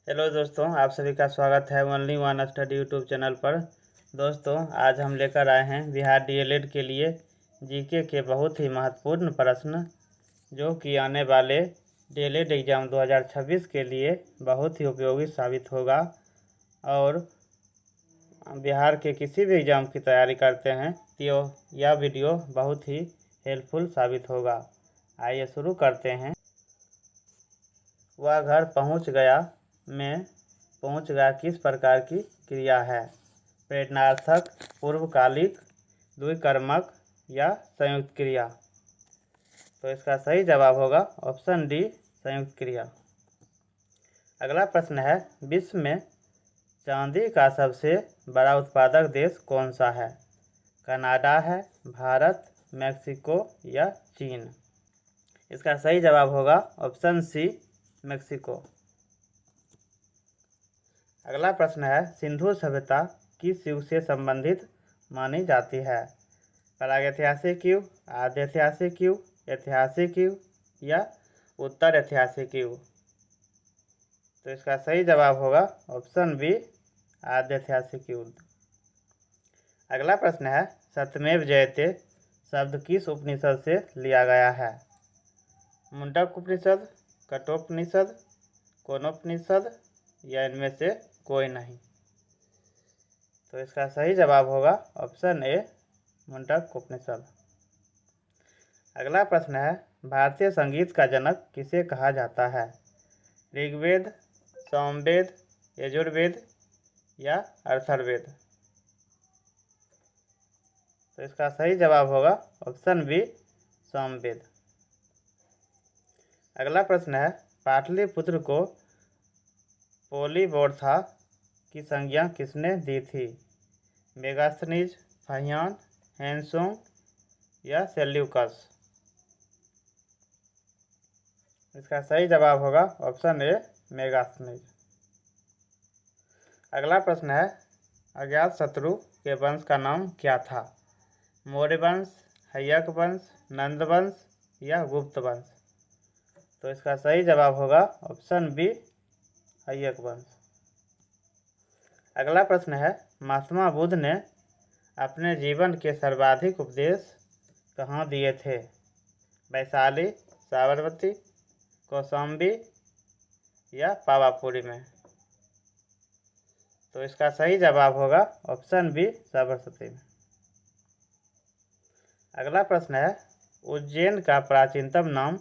Hello दोस्तों, आप सभी का स्वागत है only one study YouTube channel पर। दोस्तों, आज हम लेकर आए हैं बिहार डीएलएड के लिए जीके के बहुत ही महत्वपूर्ण प्रश्न, जो कि आने वाले डीएलएड एग्ज़ाम 2026 के लिए बहुत ही उपयोगी साबित होगा। और बिहार के किसी भी एग्ज़ाम की तैयारी करते हैं तो यह वीडियो बहुत ही हेल्पफुल साबित होगा। आइए शुरू करते हैं। वह घर पहुंच गया में पहुंच गया किस प्रकार की क्रिया है? प्रेरणार्थक, पूर्वकालिक, द्विकर्मक या संयुक्त क्रिया? तो इसका सही जवाब होगा ऑप्शन डी, संयुक्त क्रिया। अगला प्रश्न है, विश्व में चांदी का सबसे बड़ा उत्पादक देश कौन सा है? कनाडा है, भारत, मैक्सिको या चीन? इसका सही जवाब होगा ऑप्शन सी, मैक्सिको। अगला प्रश्न है, सिंधु सभ्यता किस युग से संबंधित मानी जाती है? प्रागैतिहासिक युग, आद्य ऐतिहासिक युग, ऐतिहासिक युग या उत्तर ऐतिहासिक युग? तो इसका सही जवाब होगा ऑप्शन बी, आद्य ऐतिहासिक युग। अगला प्रश्न है, सत्यमेव जयते शब्द किस उपनिषद से लिया गया है? मुंडक उपनिषद, कठोपनिषद, कोनोपनिषद या इनमें से कोई नहीं? तो इसका सही जवाब होगा ऑप्शन ए, मुंडक उपनिषद। अगला प्रश्न है, भारतीय संगीत का जनक किसे कहा जाता है? ऋग्वेद, सामवेद, यजुर्वेद या अथर्ववेद? तो इसका सही जवाब होगा ऑप्शन बी, सामवेद। अगला प्रश्न है, पाटलिपुत्र को पोलीबोरथा की संज्ञा किसने दी थी? मेगास्थनीज, फाहियान, हैंसोंग या सेल्यूकस? इसका सही जवाब होगा ऑप्शन ए, मेगास्थनीज। अगला प्रश्न है, अजातशत्रु के वंश का नाम क्या था? मौर्य वंश, हय्यक वंश, नंद वंश या गुप्त वंश? तो इसका सही जवाब होगा ऑप्शन बी, हय्यक वंश। अगला प्रश्न है, महात्मा बुद्ध ने अपने जीवन के सर्वाधिक उपदेश कहाँ दिए थे? वैशाली, साबरमती, कौशाम्बी या पावापुरी में? तो इसका सही जवाब होगा ऑप्शन बी, साबरमती में। अगला प्रश्न है, उज्जैन का प्राचीनतम नाम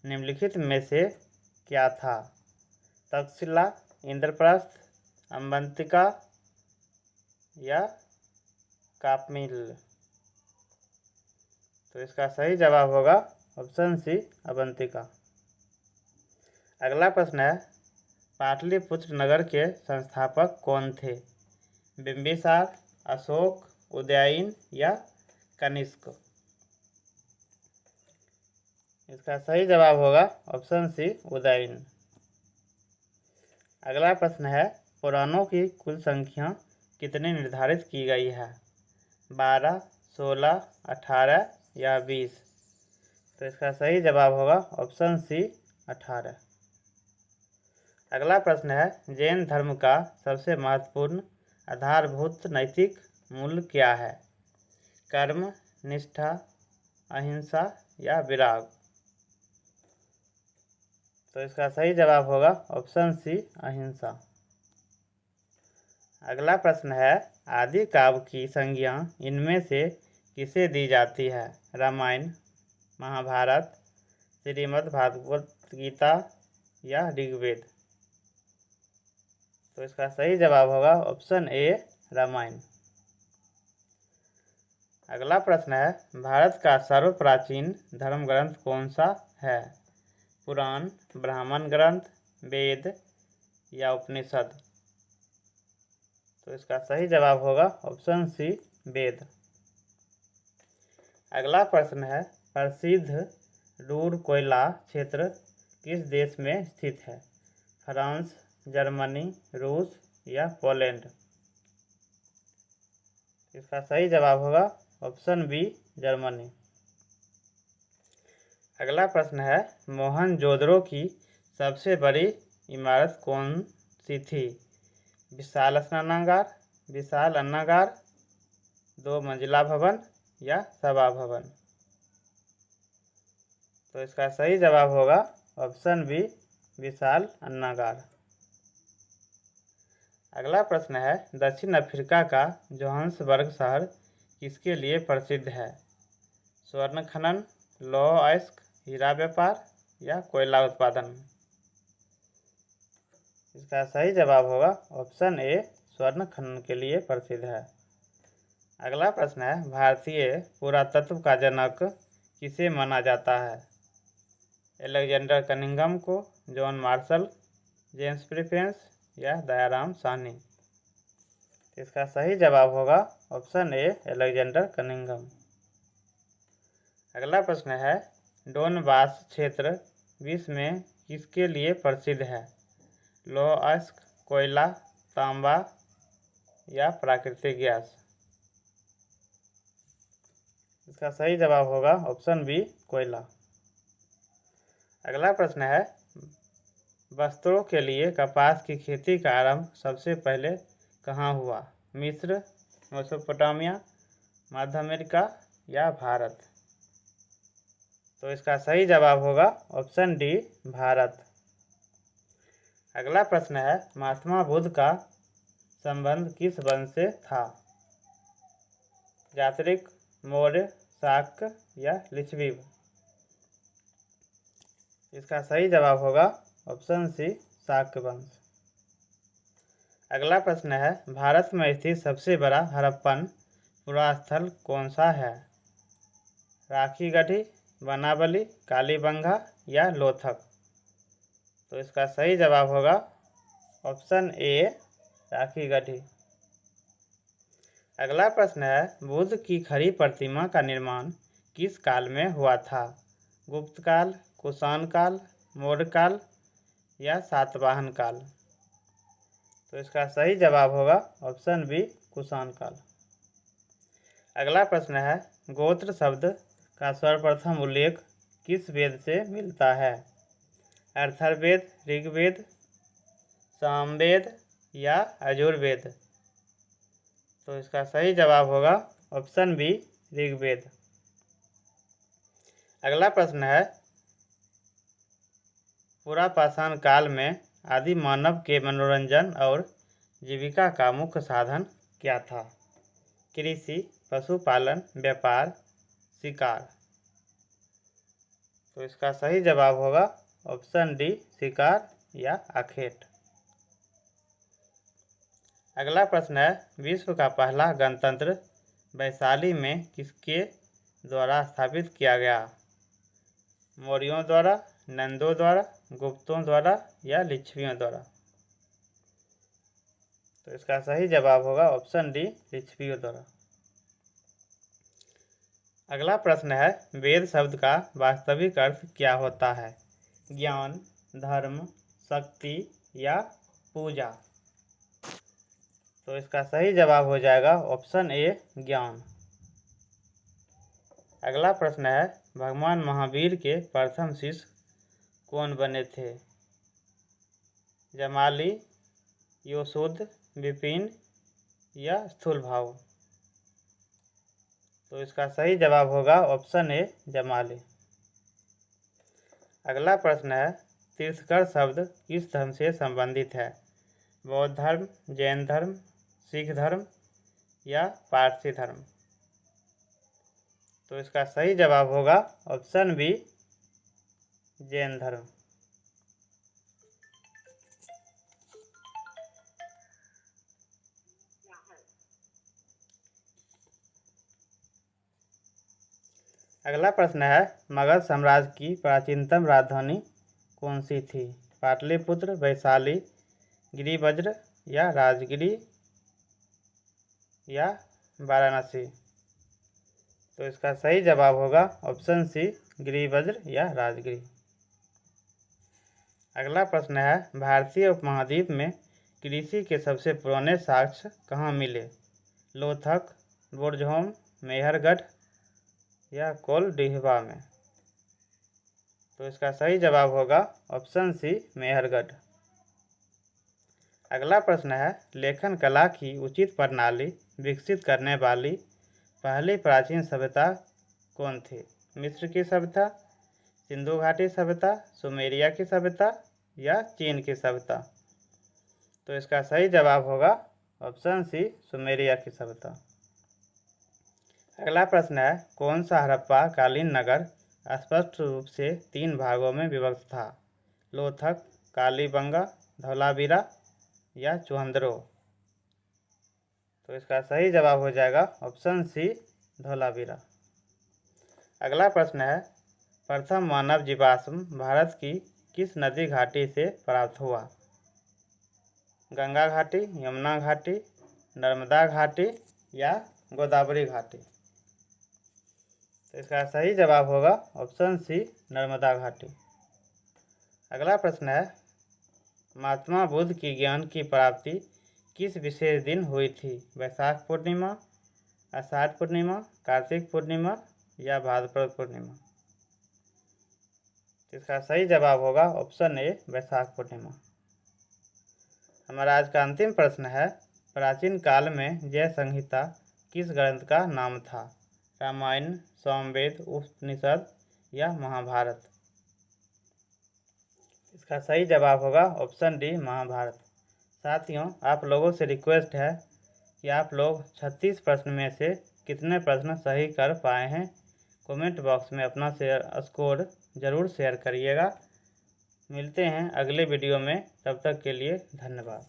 निम्नलिखित में से क्या था? तक्षशिला, इंद्रप्रस्थ, अवंतिका या कापमिल? तो इसका सही जवाब होगा ऑप्शन सी, अवंतिका। अगला प्रश्न है, पाटलिपुत्र नगर के संस्थापक कौन थे? बिंबिसार, अशोक, उदयन या कनिष्क? इसका सही जवाब होगा ऑप्शन सी, उदयन। अगला प्रश्न है, पुराणों की कुल संख्या कितनी निर्धारित की गई है? 12, 16, 18 या 20? तो इसका सही जवाब होगा ऑप्शन सी, 18। अगला प्रश्न है, जैन धर्म का सबसे महत्वपूर्ण आधारभूत नैतिक मूल्य क्या है? कर्म, निष्ठा, अहिंसा या विराग? तो इसका सही जवाब होगा ऑप्शन सी, अहिंसा। अगला प्रश्न है, आदि काव्य की संज्ञा इनमें से किसे दी जाती है? रामायण, महाभारत, श्रीमद् भागवत गीता या ऋग्वेद? तो इसका सही जवाब होगा ऑप्शन ए, रामायण। अगला प्रश्न है, भारत का सर्वप्राचीन धर्म ग्रंथ कौन सा है? पुराण, ब्राह्मण ग्रंथ, वेद या उपनिषद? तो इसका सही जवाब होगा ऑप्शन सी, वेद। अगला प्रश्न है, प्रसिद्ध रूर कोयला क्षेत्र किस देश में स्थित है? फ्रांस, जर्मनी, रूस या पोलैंड? इसका सही जवाब होगा ऑप्शन बी, जर्मनी। अगला प्रश्न है, मोहनजोदड़ो की सबसे बड़ी इमारत कौन सी थी? विशाल स्नानागार, विशाल अन्नागार, 2 मंजिला भवन या सभा भवन? तो इसका सही जवाब होगा ऑप्शन बी, विशाल अन्नागार। अगला प्रश्न है, दक्षिण अफ्रीका का जोहान्सबर्ग शहर किसके लिए प्रसिद्ध है? स्वर्ण खनन, लौह अयस्क, हीरा व्यापार या कोयला उत्पादन? इसका सही जवाब होगा ऑप्शन ए, स्वर्ण खनन के लिए प्रसिद्ध है। अगला प्रश्न है, भारतीय पुरातत्व का जनक किसे माना जाता है? एलेक्जेंडर कनिंघम को, जॉन मार्शल, जेम्स प्रिफेंस या दयाराम साहनी? इसका सही जवाब होगा ऑप्शन ए, एलेक्जेंडर कनिंघम। अगला प्रश्न है, डोनबास क्षेत्र विश्व में किसके लिए प्रसिद्ध है? लौह अयस्क, कोयला, तांबा या प्राकृतिक गैस? इसका सही जवाब होगा ऑप्शन बी, कोयला। अगला प्रश्न है, वस्त्रों के लिए कपास की खेती का आरंभ सबसे पहले कहाँ हुआ? मिस्र, मेसोपोटामिया, मध्य अमेरिका या भारत? तो इसका सही जवाब होगा ऑप्शन डी, भारत। अगला प्रश्न है, महात्मा बुद्ध का संबंध किस वंश से था? जात्रिक, मौर्य, शाक्य या लिच्छवी? इसका सही जवाब होगा ऑप्शन सी, शाक्य वंश। अगला प्रश्न है, भारत में स्थित सबसे बड़ा हड़प्पन पुरास्थल कौन सा है? राखीगढ़ी, बनावली, कालीबंगा या लोथक? तो इसका सही जवाब होगा ऑप्शन ए, राखीगढ़ी। अगला प्रश्न है, बुद्ध की खड़ी प्रतिमा का निर्माण किस काल में हुआ था? गुप्त काल, कुषाण काल, मौर्य काल या सातवाहन काल? तो इसका सही जवाब होगा ऑप्शन बी, कुषाण काल। अगला प्रश्न है, गोत्र शब्द का सर्वप्रथम उल्लेख किस वेद से मिलता है? अथर्ववेद, ऋग्वेद, सामवेद या यजुर्वेद? तो इसका सही जवाब होगा ऑप्शन बी, ऋग्वेद। अगला प्रश्न है, पुरापाषाण काल में आदि मानव के मनोरंजन और जीविका का मुख्य साधन क्या था? कृषि, पशुपालन, व्यापार, शिकार? तो इसका सही जवाब होगा ऑप्शन डी, शिकार या आखेट। अगला प्रश्न है, विश्व का पहला गणतंत्र वैशाली में किसके द्वारा स्थापित किया गया? मौर्यों द्वारा, नंदों द्वारा, गुप्तों द्वारा या लिच्छवियों द्वारा? तो इसका सही जवाब होगा ऑप्शन डी, लिच्छवियों द्वारा। अगला प्रश्न है, वेद शब्द का वास्तविक अर्थ क्या होता है? ज्ञान, धर्म, शक्ति या पूजा? तो इसका सही जवाब हो जाएगा ऑप्शन ए, ज्ञान। अगला प्रश्न है, भगवान महावीर के प्रथम शिष्य कौन बने थे? जमाली, योशोद, विपिन या स्थूलभाव? तो इसका सही जवाब होगा ऑप्शन ए, जमाली। अगला प्रश्न है, तीर्थंकर शब्द किस धर्म से संबंधित है? बौद्ध धर्म, जैन धर्म, सिख धर्म या पारसी धर्म? तो इसका सही जवाब होगा ऑप्शन बी, जैन धर्म। अगला प्रश्न है, मगध साम्राज्य की प्राचीनतम राजधानी कौन सी थी? पाटलिपुत्र, वैशाली, गिरिवज्र या राजगिरी या वाराणसी? तो इसका सही जवाब होगा ऑप्शन सी, गिरिवज्र या राजगिरी। अगला प्रश्न है, भारतीय उपमहाद्वीप में कृषि के सबसे पुराने साक्ष्य कहाँ मिले? लोथक, बुरजहोम, मेहरगढ़ या कोलडीहवा में? तो इसका सही जवाब होगा ऑप्शन सी, मेहरगढ़। अगला प्रश्न है, लेखन कला की उचित प्रणाली विकसित करने वाली पहली प्राचीन सभ्यता कौन थी? मिस्र की सभ्यता, सिंधु घाटी सभ्यता, सुमेरिया की सभ्यता या चीन की सभ्यता? तो इसका सही जवाब होगा ऑप्शन सी, सुमेरिया की सभ्यता। अगला प्रश्न है, कौन सा हड़प्पा कालीन नगर स्पष्ट रूप से 3 भागों में विभक्त था? लोथक, कालीबंगा, धौलावीरा या चुहंदरो? तो इसका सही जवाब हो जाएगा ऑप्शन सी, धौलावीरा। अगला प्रश्न है, प्रथम मानव जीवाश्म भारत की किस नदी घाटी से प्राप्त हुआ? गंगा घाटी, यमुना घाटी, नर्मदा घाटी या गोदावरी घाटी? तो इसका सही जवाब होगा ऑप्शन सी, नर्मदा घाटी। अगला प्रश्न है, महात्मा बुद्ध की ज्ञान की प्राप्ति किस विशेष दिन हुई थी? वैशाख पूर्णिमा, आषाढ़ पूर्णिमा, कार्तिक पूर्णिमा या भाद्रपद पूर्णिमा? इसका सही जवाब होगा ऑप्शन ए, वैशाख पूर्णिमा। हमारा आज का अंतिम प्रश्न है, प्राचीन काल में जय संहिता किस ग्रंथ का नाम था? रामायण, सामवेद, उपनिषद या महाभारत? इसका सही जवाब होगा ऑप्शन डी, महाभारत। साथियों, आप लोगों से रिक्वेस्ट है कि आप लोग 36 प्रश्न में से कितने प्रश्न सही कर पाए हैं, कमेंट बॉक्स में अपना स्कोर ज़रूर शेयर करिएगा। मिलते हैं अगले वीडियो में, तब तक के लिए धन्यवाद।